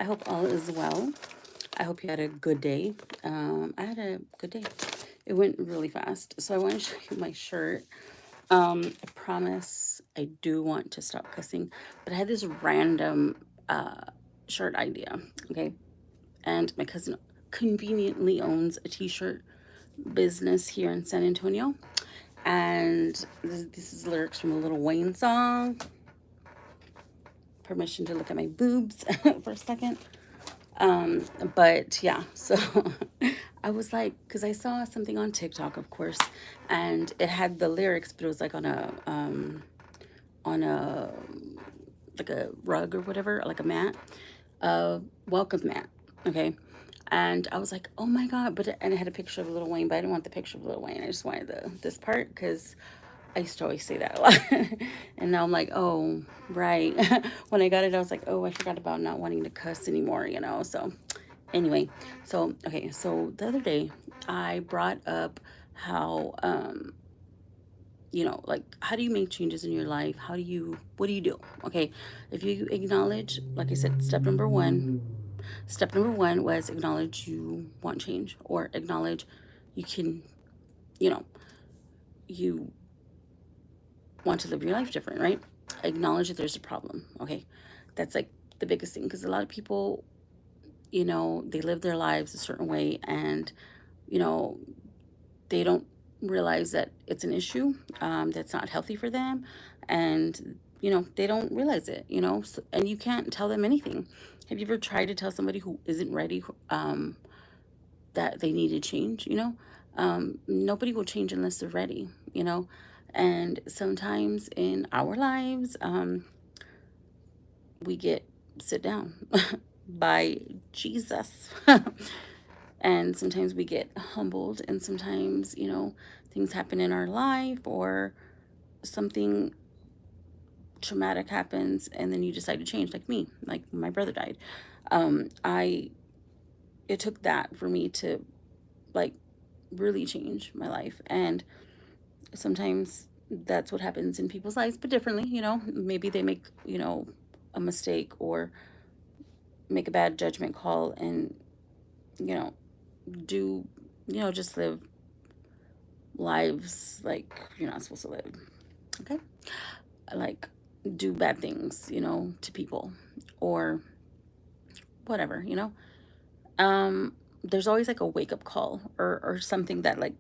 I hope all is well. I hope you had a good day. I had a good day. It went really fast. So I want to show you my shirt. I promise I do want to stop cussing, but I had this random shirt idea. Okay. And my cousin conveniently owns a t-shirt business here in San Antonio. And this is lyrics from a Little Wayne song. Permission to look at my boobs for a second. But yeah, so I was like, because I saw something on TikTok, of course, and it had the lyrics, but it was like on a like a rug or whatever, like a mat, welcome mat. Okay. And I was like, oh my God. And it had a picture of Lil Wayne, but I didn't want the picture of Lil Wayne. I just wanted this part because I used to always say that a lot. And now I'm like, oh, right. When I got it, I was like, oh, I forgot about not wanting to cuss anymore. So anyway, okay. So the other day I brought up how, like, how do you make changes in your life? What do you do? Okay. If you acknowledge, like I said, step number one was acknowledge you want change, or acknowledge you can, you know, you want to live your life different, right? Acknowledge that there's a problem. Okay. That's like the biggest thing, because a lot of people, they live their lives a certain way, and, you know, they don't realize that it's an issue, that's not healthy for them. And, they don't realize it, and you can't tell them anything. Have you ever tried to tell somebody who isn't ready, that they need to change? Nobody will change unless they're ready. And sometimes in our lives, we get sit down by Jesus. And sometimes we get humbled, and sometimes, things happen in our life, or something traumatic happens, and then you decide to change, like me, like my brother died. I It took that for me to, like, really change my life. And sometimes that's what happens in people's lives, but differently. Maybe they make, a mistake, or make a bad judgment call, and, you know do, just live lives like you're not supposed to live. Okay. Like, do bad things, to people, or whatever. There's always like a wake up call, or something that, like,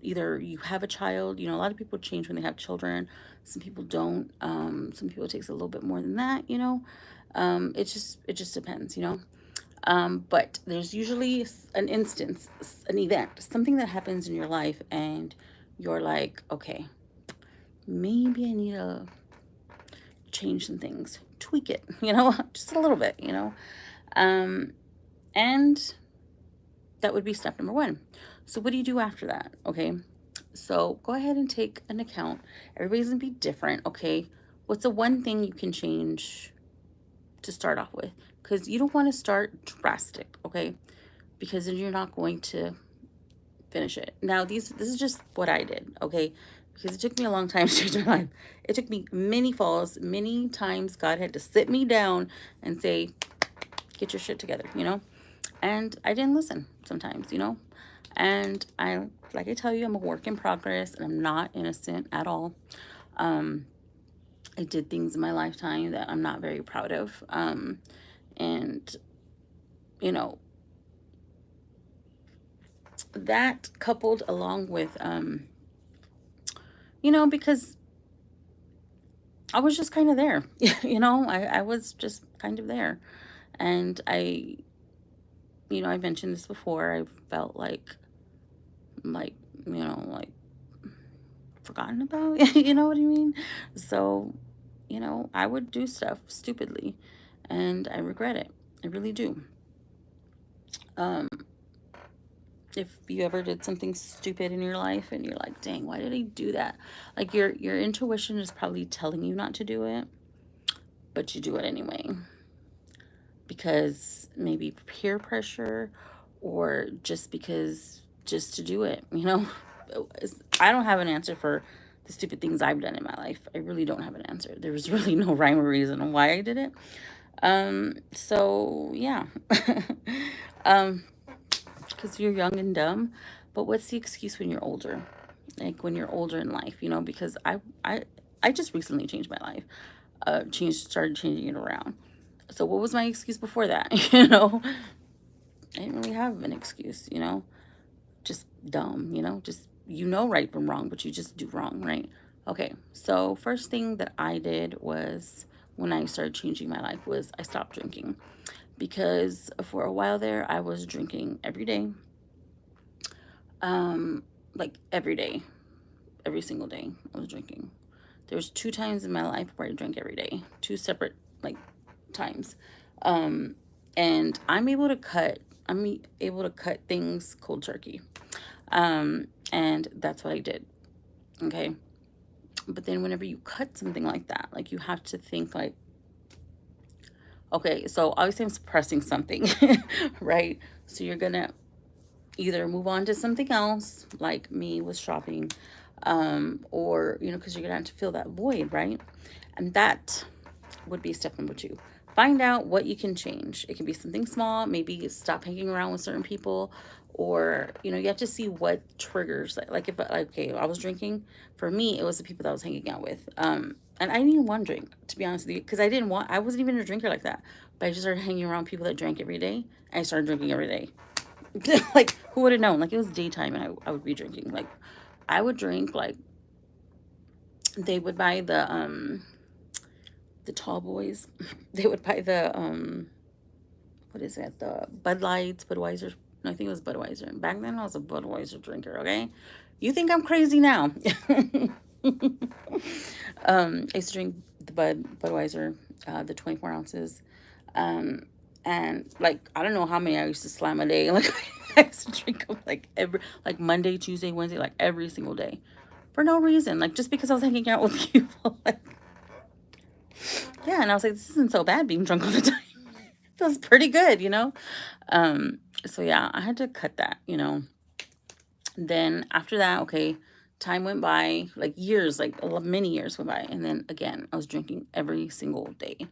either you have a child. A lot of people change when they have children. Some people don't. Some people, it takes a little bit more than that. It just depends. But there's usually an instance, an event, something that happens in your life, and you're like, okay, maybe I need to change some things, tweak it, just a little bit. Um, and that would be step number one. So what do you do after that? Okay. So go ahead and take an account. Everybody's gonna be different. Okay. What's the one thing you can change to start off with? Because you don't want to start drastic. Okay. Because then you're not going to finish it. Now, this is just what I did. Okay. Because it took me a long time to change my life. It took me many falls, many times God had to sit me down and say, get your shit together. And I didn't listen sometimes. And like I tell you, I'm a work in progress, and I'm not innocent at all. I did things in my lifetime that I'm not very proud of. And, you know, that coupled along with, because I was just kind of there. I was just kind of there. And I mentioned this before. I felt like, like, forgotten about. You know what I mean? So, I would do stuff stupidly, and I regret it. I really do. Um, if you ever did something stupid in your life, and you're like, dang, why did I do that? Like, your intuition is probably telling you not to do it, but you do it anyway, because maybe peer pressure, or just to do it. I don't have an answer for the stupid things I've done in my life. I really don't have an answer. There was really no rhyme or reason on why I did it. So yeah. um, because you're young and dumb. But what's the excuse when you're older? Like when you're older in life, because I just recently changed my life. Started changing it around. So what was my excuse before that? I didn't really have an excuse, just dumb, just right from wrong, but you just do wrong, right? Okay, so first thing that I did was when I started changing my life was I stopped drinking because for a while there I was drinking every day, um, like every day, every single day I was drinking. There's 2 times in my life where I drank every day, two separate like times, um, and I'm able to cut things cold turkey, and that's what I did. Okay, but then whenever you cut something like that, like you have to think like, okay, so obviously I'm suppressing something, right? So you're gonna either move on to something else, like me with shopping, or because you're gonna have to fill that void, right? And that would be step number 2. Find out what you can change. It can be something small, maybe stop hanging around with certain people, or you have to see what triggers. Like if okay, I was drinking. For me, it was the people that I was hanging out with. And I didn't even want to drink, to be honest with you, because I wasn't even a drinker like that. But I just started hanging around people that drank every day, and I started drinking every day. Like, who would have known? Like, it was daytime, and I would be drinking. Like, I would drink, like, they would buy the tall boys. They would buy what is that? The Bud Lights, Budweiser. No, I think it was Budweiser. Back then, I was a Budweiser drinker. Okay, you think I'm crazy now? I used to drink the Budweiser, the 24 ounces, and like I don't know how many I used to slam a day. Like I used to drink them like like Monday, Tuesday, Wednesday, like every single day, for no reason. Like just because I was hanging out with people. Like yeah, and I was like, this isn't so bad being drunk all the time. Feels pretty good. Um, so yeah, I had to cut that. Then after that, okay, time went by, like years, like many years went by, and then again, I was drinking every single day.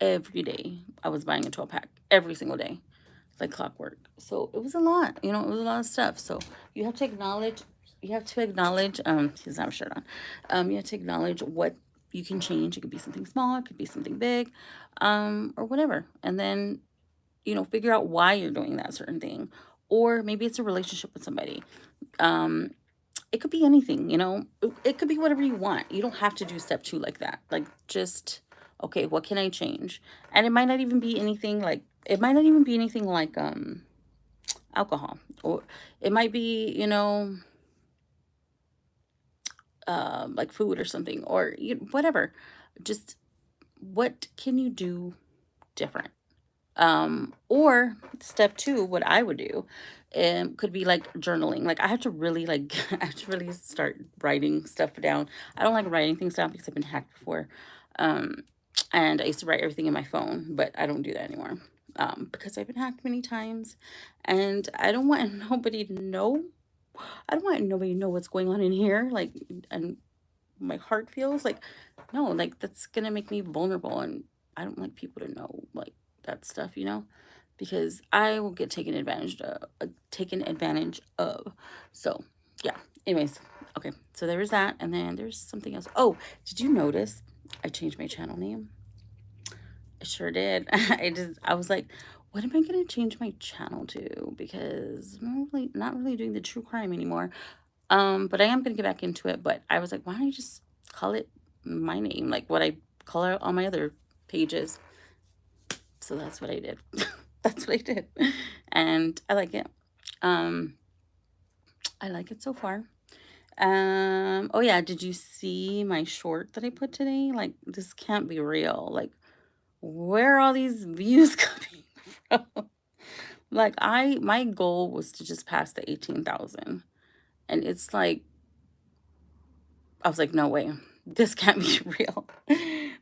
Every day, I was buying a 12 pack every single day, like clockwork. So it was a lot. It was a lot of stuff. So you have to acknowledge. You have to acknowledge. He doesn't have a shirt on. You have to acknowledge what you can change. It could be something small. It could be something big, or whatever. And then figure out why you're doing that certain thing. Or maybe it's a relationship with somebody. Um, it could be anything. It could be whatever you want. You don't have to do step 2 like that. Like, just, okay, what can I change? And it might not even be anything like, alcohol. Or it might be, like food or something, or whatever. Just, what can you do different? Or step 2, what I would do, could be like journaling. Like I have to really like I have to really start writing stuff down. I don't like writing things down because I've been hacked before. Um, and I used to write everything in my phone, but I don't do that anymore. Because I've been hacked many times, and I don't want nobody to know. I don't want nobody to know what's going on in here. Like, and my heart feels like, no, like that's gonna make me vulnerable, and I don't like people to know like that stuff, because I will get taken advantage of. So yeah. Anyways, okay. So there was that, and then there's something else. Oh, did you notice I changed my channel name? I sure did. I was like, what am I gonna change my channel to? Because I'm not really doing the true crime anymore. But I am gonna get back into it. But I was like, why don't I just call it my name, like what I call it on my other pages? So that's what I did. That's what I did, and I like it. Um, I like it so far. Oh yeah, did you see my short that I put today? Like, this can't be real. Like, where are all these views coming from? Like, my goal was to just pass the 18,000, and it's like, I was like, no way, this can't be real.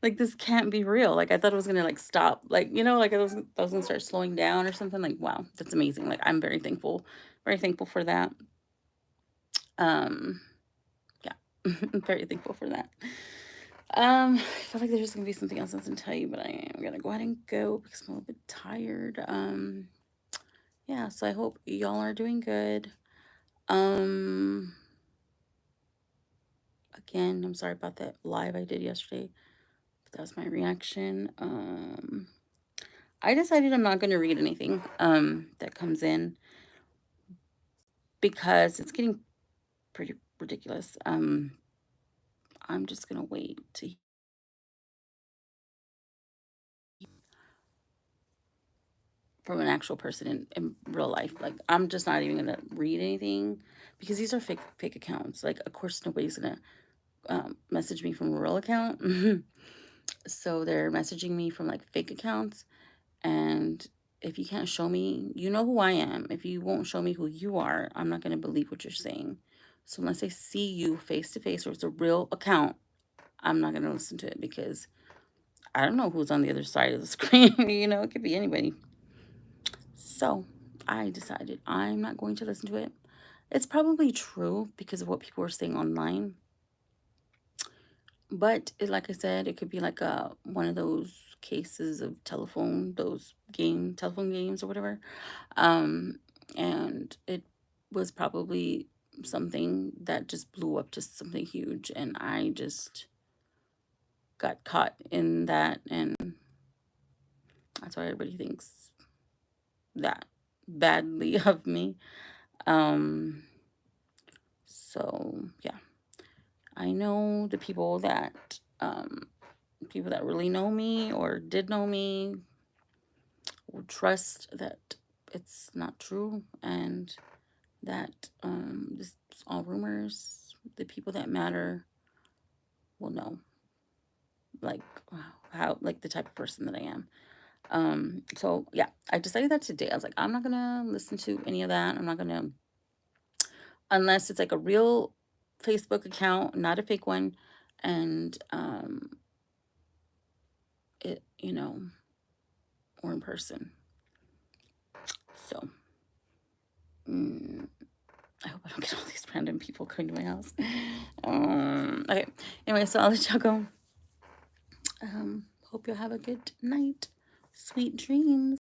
Like, this can't be real. Like, I thought it was gonna like stop. Like, like I was gonna start slowing down or something. Like, wow, that's amazing. Like, I'm very thankful for that. Um, yeah, I'm very thankful for that. I feel like there's gonna be something else I was gonna tell you, but I am gonna go ahead and go because I'm a little bit tired. Yeah, so I hope y'all are doing good. Um, again, I'm sorry about that live I did yesterday, but that was my reaction. I decided I'm not gonna read anything that comes in because it's getting pretty ridiculous. I'm just gonna wait to from an actual person in real life. Like I'm just not even gonna read anything because these are fake accounts. Like of course nobody's gonna message me from a real account. So they're messaging me from like fake accounts. And if you can't show me, you know who I am. If you won't show me who you are, I'm not gonna believe what you're saying. So unless I see you face to face or it's a real account, I'm not gonna listen to it because I don't know who's on the other side of the screen. It could be anybody. So I decided I'm not going to listen to it. It's probably true because of what people are saying online. But like I said, it could be like one of those cases of those telephone games or whatever. Um, and it was probably something that just blew up to something huge, and I just got caught in that, and that's why everybody thinks that badly of me. Um, so yeah, I know the people that really know me or did know me will trust that it's not true and that this is all rumors. The people that matter will know, like how like the type of person that I am. So yeah, I decided that today. I was like, I'm not gonna listen to any of that. I'm not gonna unless it's like a real Facebook account, not a fake one, and it or in person. So mm, I hope I don't get all these random people coming to my house. Okay. Anyway, so I'll let y'all go. Hope you'll have a good night. Sweet dreams.